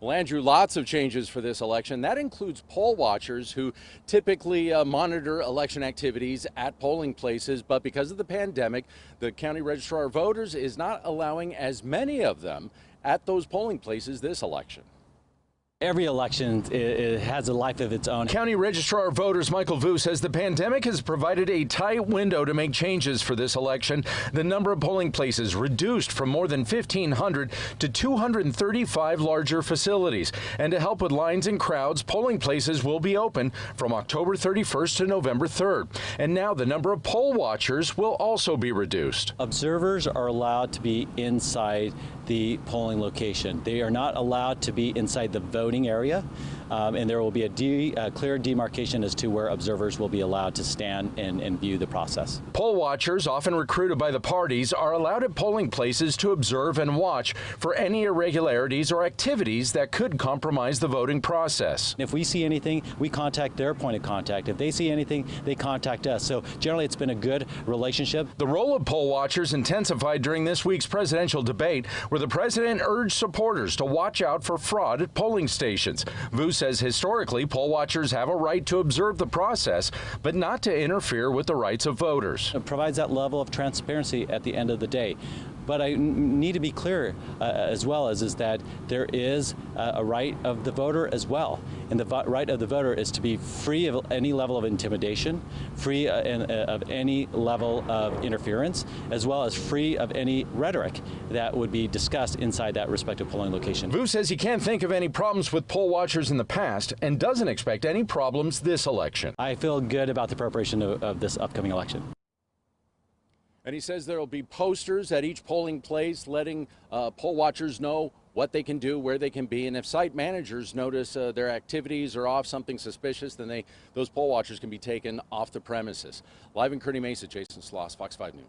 Well, Andrew, lots of changes for this election. That includes poll watchers who typically monitor election activities at polling places. But because of the pandemic, the County Registrar of Voters is not allowing as many of them at those polling places this election. Every election it has a life of its own. County Registrar of Voters Michael Vu says the pandemic has provided a tight window to make changes for this election. The number of polling places reduced from more than 1,500 to 235 larger facilities. And to help with lines and crowds, polling places will be open from October 31st to November 3rd. And now the number of poll watchers will also be reduced. Observers are allowed to be inside the polling location. They are not allowed to be inside the voting area, and there will be a clear demarcation as to where observers will be allowed to stand and view the process. Poll watchers, often recruited by the parties, are allowed at polling places to observe and watch for any irregularities or activities that could compromise the voting process. If we see anything, we contact their point of contact. If they see anything, they contact us. So generally, it's been a good relationship. The role of poll watchers intensified during this week's presidential debate, where the president urged supporters to watch out for fraud at polling stations. Vu says historically, poll watchers have a right to observe the process, but not to interfere with the rights of voters. It provides that level of transparency at the end of the day. But I need to be clear as well is that there is a right of the voter as well. And the right of the voter is to be free of any level of intimidation, free of any level of interference, as well as free of any rhetoric that would be discussed inside that respective polling location. Vu says he can't think of any problems with poll watchers in the past and doesn't expect any problems this election. I feel good about the preparation of this upcoming election. And he says there will be posters at each polling place letting poll watchers know what they can do, where they can be. And if site managers notice their activities are off, something suspicious, then those poll watchers can be taken off the premises. Live in Kearny Mesa, Jason Sloss, Fox 5 News.